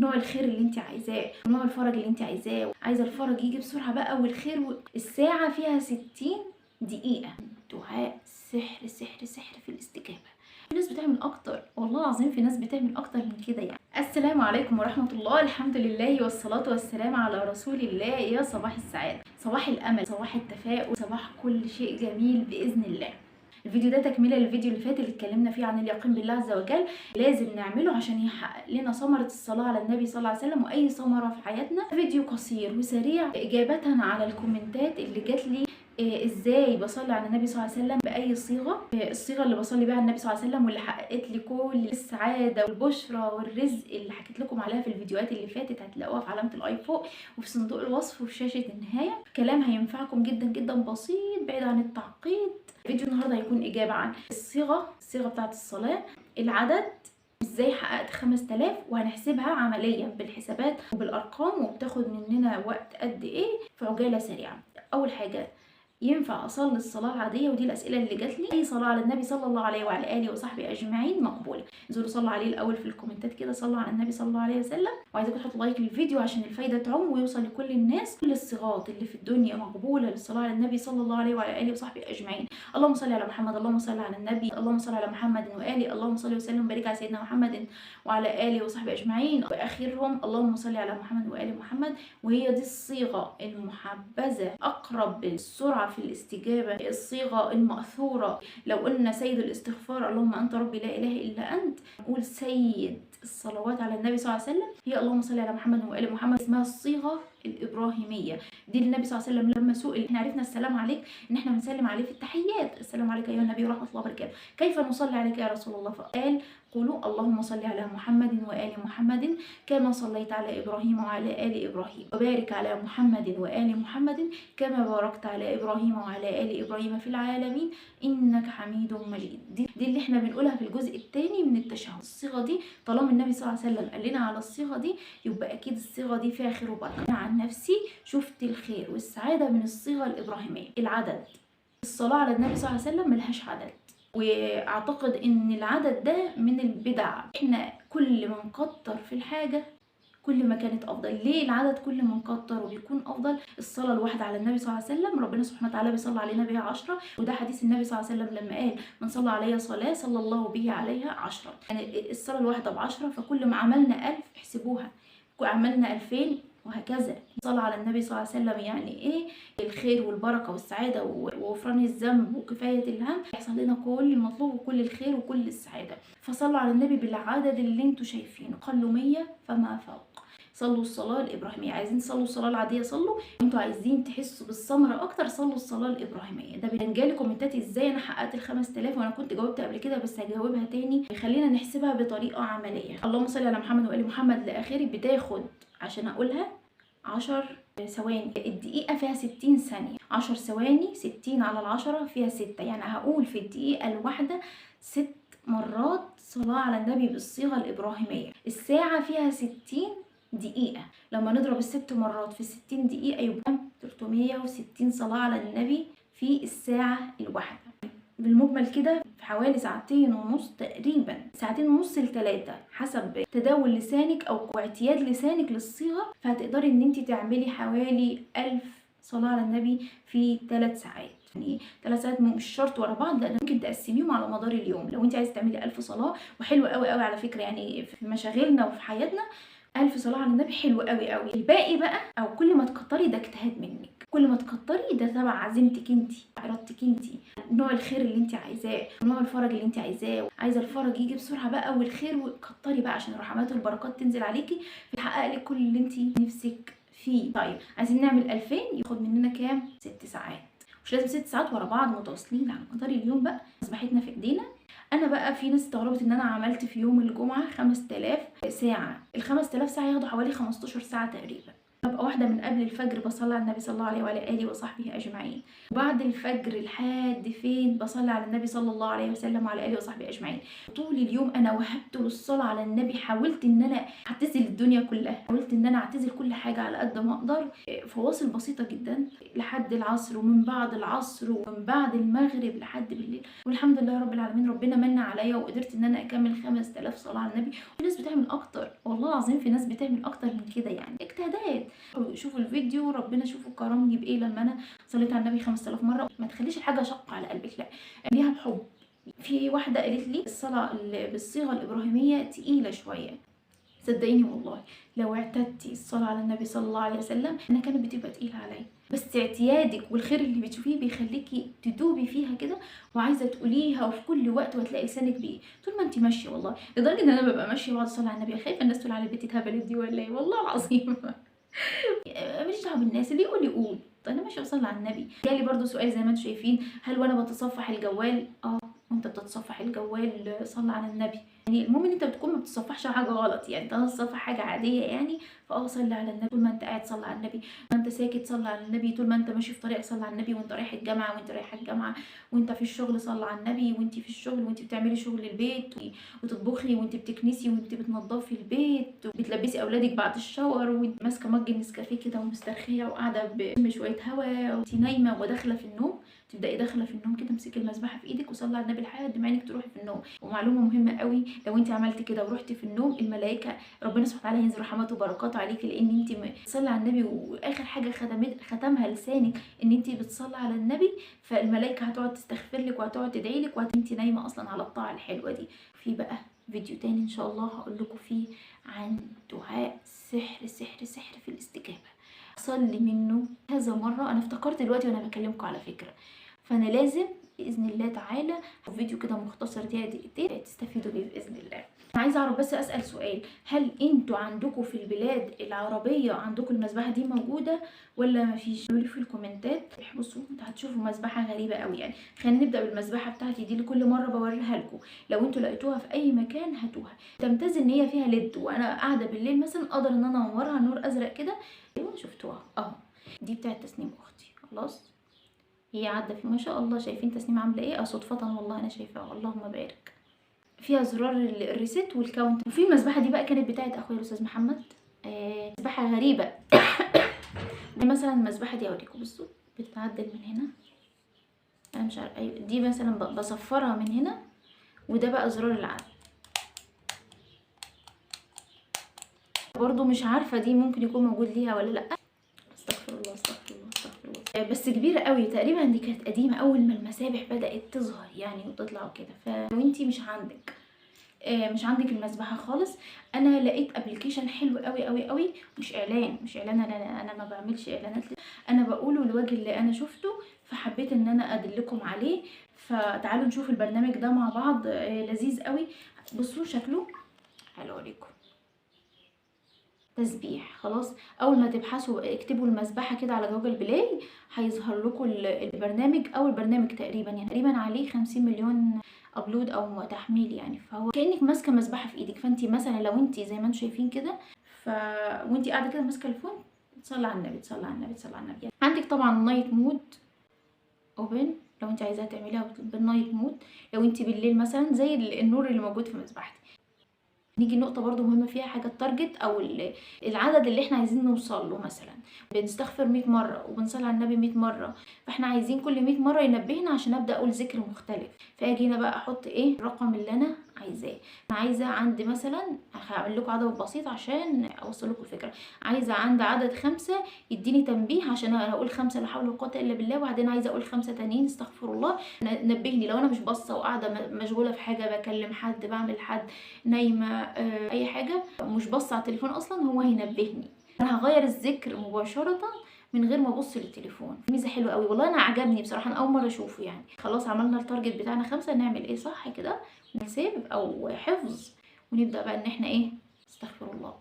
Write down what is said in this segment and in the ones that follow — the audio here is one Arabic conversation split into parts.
نوع الخير اللي انت عايزاه، ونوع الفرج اللي انت عايزاه. عايزه الفرج يجي بسرعه بقى والخير الساعه فيها 60 دقيقه دعاء، سحر سحر سحر في الاستجابه. في ناس بتعمل اكتر، والله العظيم في ناس بتعمل اكتر من كده يعني. السلام عليكم ورحمه الله، الحمد لله والصلاه والسلام على رسول الله. يا صباح السعاده، صباح الامل، صباح التفاؤل، صباح كل شيء جميل باذن الله. الفيديو ده تكمله للفيديو اللي فات اللي اتكلمنا فيه عن اليقين بالله عز وجل، لازم نعمله عشان يحقق لنا ثمره الصلاه على النبي صلى الله عليه وسلم واي ثمره في حياتنا. فيديو قصير وسريع اجابه على الكومنتات اللي جات لي. ازاي بصلي على النبي صلى الله عليه وسلم باي صيغه، الصيغه اللي بصلي بيها على النبي صلى الله عليه وسلم واللي حققت لي كل السعاده والبشرى والرزق اللي حكيت لكم عليها في الفيديوهات اللي فاتت. هتلاقوها في علامه الاي فوق وفي صندوق الوصف وفي شاشه النهايه. كلام هينفعكم جدا جدا، بسيط بعيد عن التعقيد. فيديو النهارده هيكون اجابه عن الصيغه بتاعه الصلاه، العدد، ازاي حققت 5000 وهنحسبها عمليا بالحسابات وبالارقام وبتاخد مننا وقت قد ايه في عجاله سريعه. اول حاجه، ينفع اصلي الصلاه العاديه؟ ودي الاسئله اللي جات لي. اي صلاه على النبي صلى الله عليه وعلى اله وصحبه اجمعين مقبوله. انزلوا صلوا عليه الاول في الكومنتات كده، صلوا على النبي صلى الله عليه وسلم. وعايزاكم تحطوا لايك للفيديو عشان الفايده تعم ويوصل لكل الناس. كل الصيغات اللي في الدنيا مقبوله للصلاه على النبي صلى الله عليه وعلى اله وصحبه اجمعين. اللهم صل على محمد، اللهم صل على النبي، اللهم صل على محمد واله، اللهم صل وسلم وبارك على سيدنا محمد وعلى اله وصحبه اجمعين. واخرهم اللهم صل على محمد واله محمد. وهي دي الصيغه المحبذه، اقرب بالسرعه في الاستجابه، الصيغه الماثوره. لو قلنا سيد الاستغفار اللهم انت ربي لا اله الا انت، نقول سيد الصلوات على النبي صلى الله عليه وسلم هي اللهم صل على محمد وآل محمد. اسمها الصيغه الابراهيميه. دي النبي صلى الله عليه وسلم لما سئل، احنا عرفنا السلام عليك ان احنا بنسلم عليه في التحيات، السلام عليك ايها النبي ورحمه الله وبركاته، كيف نصلي عليك يا رسول الله؟ فقال قولوا اللهم صل على محمد وآل محمد كما صليت على إبراهيم وعلى آل إبراهيم، وبارك على محمد وآل محمد كما باركت على إبراهيم وعلى آل إبراهيم في العالمين إنك حميد مجيد. دي اللي احنا بنقولها في الجزء الثاني من التشهد. الصيغة دي طالما النبي صلى الله عليه وسلم قال لنا على الصيغة دي، يبقى أكيد الصيغة دي فيها خير وبركة. أنا عن نفسي شفت الخير والسعادة من الصيغة الإبراهيمية. العدد، الصلاة على النبي صلى الله عليه وسلم ملهاش عدد، واعتقد ان العدد ده من البدع. احنا كل ما نكتر في الحاجة كل ما كانت افضل. ليه العدد كل ما نكتر وبيكون افضل؟ الصلاه الواحده على النبي صلى الله عليه وسلم ربنا سبحانه وتعالى بيصلي علينا بيها 10، وده حديث النبي صلى الله عليه وسلم لما قال من صلى علي صلاه صلى الله به عليها 10. يعني الصلاه الواحده ب10، فكل ما عملنا 1000 احسبوها، عملنا 2000 وهكذا. صلى على النبي صلى الله عليه وسلم يعني ايه؟ الخير والبركه والسعاده وغفران الذنب وكفايه الهم، يحصل لنا كل المطلوب وكل الخير وكل السعاده. فصلوا على النبي بالعدد اللي انتوا شايفينه، قالوا 100 فما فوق. صلوا الصلاه الابراهيميه. عايزين تصلوا الصلاه العاديه صلوا، انتوا عايزين تحسوا بالثمره اكتر صلوا الصلاه الابراهيميه. ده جالي كومنتات ازاي انا حققت ال5000، وانا كنت جاوبت قبل كده بس هجاوبها تاني. خلينا نحسبها بطريقه عمليه. اللهم صل على محمد وآل محمد لاخره بتاخد عشان اقولها 10 ثواني. الدقيقة فيها 60 ثانية، 10 ثواني 60 على 10 فيها 6. يعني هقول في الدقيقة الواحدة 6 مرات صلاة على النبي بالصيغة الإبراهيمية. الساعة فيها 60 دقيقة، لما نضرب ال6 مرات في 60 دقيقة يبقى 360 صلاة على النبي في الساعة الواحدة. بالمجمل كده في حوالي 2.5 ساعات تقريبا، 2.5 ل3 حسب تداول لسانك او اعتياد لسانك للصيغه. فهتقدري ان انت تعملي حوالي 1000 صلاه على النبي في 3 ساعات. يعني 3 ساعات مش شرط ورا بعض، لا ممكن تقسميهم على مدار اليوم. لو انت عايزه تعملي 1000 صلاه وحلوه قوي قوي على فكره، يعني في مشاغلنا وفي حياتنا 1000 صلاه على النبي حلو قوي قوي. الباقي بقى او كل ما تكتري ده اجتهاد منك، كل ما تكتري ده تبع عزيمتك انت، ارادتك انت، نوع الخير اللي انت عايزاه، نوع الفرج اللي انت عايزاه. عايزه الفرج يجي بسرعه بقى والخير، وكتري بقى عشان الرحمات والبركات تنزل عليكي فتحقق لك كل اللي انت نفسك فيه. طيب عايزين نعمل 2000 ياخد مننا كام؟ 6 ساعات. مش لازم 6 ساعات ورا بعض متواصلين، على مدار اليوم بقى اصبحتنا في ايدينا. انا بقى في ناس استغربت ان انا عملت في يوم الجمعه 5000 ساعه. ال5000 ساعه ياخدوا حوالي 15 ساعه تقريبا. ببقى واحدة من قبل الفجر بصلي على النبي صلى الله عليه وعلى آله وصحبه أجمعين، وبعد الفجر لحد فين بصلي على النبي صلى الله عليه وسلم وعلى آله وصحبه أجمعين. طول اليوم أنا وهبت للصلاة على النبي، حاولت إن أنا أعتزل الدنيا كلها، حاولت إن أنا أعتزل كل حاجة على قد ما أقدر. فواصل بسيطة جدا لحد العصر، ومن بعد العصر، ومن بعد المغرب لحد بالليل، والحمد لله رب العالمين ربنا من عليا وقدرت إن أنا أكمل 5000 صلاة على النبي. في ناس بتعمل أكتر، والله العظيم في ناس بتعمل أكتر من كده، يعني اجتهادات. شوفوا الفيديو، ربنا شوفوا كرمني بايه لما انا صليت على النبي 5000 مره. ما تخليش الحاجه شقه على قلبك، لا اعمليها بحب. في واحده قالت لي الصلاه بالصيغه الابراهيميه تقيله شويه، صدقيني والله لو اعتدتي الصلاه على النبي صلى الله عليه وسلم انا كانت بتبقى تقيله عليا، بس اعتيادك والخير اللي بتشوفيه بيخليكي تدوبي فيها كده وعايزه تقوليها، وفي كل وقت وهتلاقي لسانك بيه طول ما انت ماشيه. والله لدرجه ان انا ببقى ماشيه بعد الصلاه على النبي خايفه الناس تقول على البنت اتهبلت دي ولا ايه، والله العظيم. ماليش دعوه بالناس، اللي يقول يقول، انا ماشيه بصلي على النبي. جالي برضو سؤال زي ما انتم شايفين، هل وانا بتصفح الجوال؟ وانت بتتصفح الجوال صلي على النبي. يعني المهم ان انت بتكون ما بتصفحش حاجه غلط، يعني انت بتصفح حاجه عاديه يعني، صلي على النبي. طول ما انت قاعد صلي على النبي، ما انت ساكت صلي على النبي، طول ما انت ماشي في طريق صلي على النبي، وانت رايح الجامعه وانت رايحه الجامعه، وانت في الشغل صلي على النبي، وانت في الشغل وانت بتعملي شغل البيت، وتطبخي وانت بتكنسي وانت بتنظفي البيت، وبتلبسي اولادك بعد الشاور، وانت ماسكه مج النسكافيه كده ومسترخيه وقاعده بشويه هوا، وانت نايمه وداخله في النوم، تبداي داخله في النوم كده امسكي المسبحه في ايدك وصلي على النبي لحد ما عينك تروحي في النوم. ومعلومه مهمه قوي، لو انت عملتي كده ورحتي في النوم الملائكه ربنا سبحانه وتعالى ينزل رحماته وبركاته عليكي، لان انت بتصلي على النبي واخر حاجه ختمها لسانك ان انت بتصلي على النبي، فالملائكه هتقعد تستغفر لك وهتقعد تدعي لك وانت نايمه اصلا على الطاعه الحلوه دي. في بقى فيديو تاني ان شاء الله هقول لكم فيه عن دعاء سحر سحر سحر في الاستجابه، صلي منه كذا مره. انا افتكرت دلوقتي وانا بكلمكم على فكره، فانا لازم باذن الله تعالى فيديو كده مختصر دقيقتين تستفيدوا بيه باذن الله. انا عايزه اعرف بس، اسال سؤال، هل انتوا عندكم في البلاد العربيه عندكم المذبحه دي موجوده ولا مفيش؟ قولوا لي في الكومنتات. بصوا انتوا هتشوفوا مذبحه غريبه قوي يعني. خلينا نبدا بالمذبحه بتاعتي دي اللي كل مره بوريها لكم، لو انتوا لقيتوها في اي مكان هاتوها. تمتاز ان هي فيها ليد، وانا قاعده بالليل مثلا اقدر ان انا انورها نور ازرق كده. ايوه شفتوها اهو، دي بتاعت تسنيم اختي. خلاص هي عدى في ما شاء الله. شايفين تسنيم عامله ايه؟ صدفه والله انا شايفاها، اللهم بارك. فيها زرار الريست والكاونت. وفي المذبحه دي بقى كانت بتاعت اخويا الاستاذ محمد، مذبحه غريبه. دي مثلا المذبحه دي اوريكم، بصوا بتتعدل من هنا، انا مش عارفه. ايوه دي مثلا بصفرها من هنا، وده بقى زرار العدل. برضو مش عارفه دي ممكن يكون موجود ليها ولا لا. استغفر الله استغفر الله استغفر الله. بس كبيره قوي تقريبا، دي كانت قديمه اول ما المسابح بدات تظهر يعني وتطلع وكده. فلو انتي مش عندك المذبحه خالص، انا لقيت ابلكيشن حلو قوي قوي قوي. مش اعلان انا ما بعملش اعلانات، انا بقوله الوجه اللي انا شفته، فحبيت ان انا ادلكم عليه. فتعالوا نشوف البرنامج ده مع بعض، لذيذ قوي. بصوا شكله حلو لكم، تسبيح. خلاص اول ما تبحثوا اكتبوا المذبحه كده على جوجل بلاي هيظهر لكم البرنامج. او البرنامج تقريبا عليه 50 مليون ابلود او تحميل يعني. فهو كانك ماسكه مذبحه في ايدك. فانت مثلا لو انت زي ما انتم شايفين كده، وانت قاعده كده ماسكه الفون، تصلي على النبي تصلي على النبي تصلي على النبي يعني. عندك طبعا نايت مود اوبن لو انت عايزاها تعمليها بالنايت مود. لو انت بالليل مثلا زي النور اللي موجود في مذبحتي. نيجي نقطة برضو مهمة فيها حاجة، التارجت او العدد اللي احنا عايزين نوصل له. مثلا بنستغفر 100 مرة وبنصلي على النبي 100 مرة، فاحنا عايزين كل 100 مرة ينبهنا عشان ابدأ اقول ذكر مختلف. فاجي هنا بقى احط ايه الرقم اللي انا عايزاه. انا عايزة عندي مثلا، هعمل لكم عدد بسيط عشان اوصل لكم الفكرة. عايزة عند عدد 5 يديني تنبيه عشان انا اقول 5 لا حول ولا قوة الا بالله، وبعدين عايزة اقول 5 تانيين استغفر الله. نبهني لو انا مش باصة وقاعدة مشغولة في حاجة، بكلم حد، بعمل حد، نايمة، اي حاجه، مش بص على التليفون اصلا، هو هينبهني. انا هغير الذكر مباشره من غير ما ابص للتليفون. ميزه حلوه قوي والله، انا عجبني بصراحه، انا اول مره اشوفه يعني. خلاص عملنا التارجت بتاعنا 5، نعمل ايه صح كده، نسيب او حفظ، ونبدا بقى ان احنا ايه، استغفر الله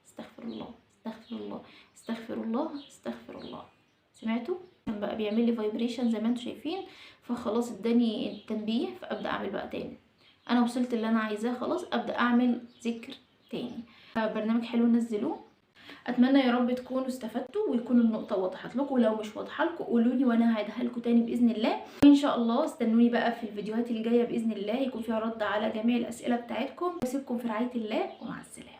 استغفر الله استغفر الله استغفر الله استغفر الله. سمعتوا بقى بيعمل لي فايبريشن زي ما انتم شايفين، فخلاص اداني التنبيه، فابدا اعمل بقى تاني. انا وصلت اللي انا عايزاه خلاص، ابدا اعمل ذكر تاني. برنامج حلو نزلوه. اتمنى يا رب تكونوا استفدتوا ويكون النقطه وضحت لكم، ولو مش واضحه لكم قولوا لي وانا هعيدها لكم تاني باذن الله. وان شاء الله استنوني بقى في الفيديوهات اللي جايه باذن الله، يكون فيها رد على جميع الاسئله بتاعتكم. واسيبكم في رعايه الله، ومع السلامه.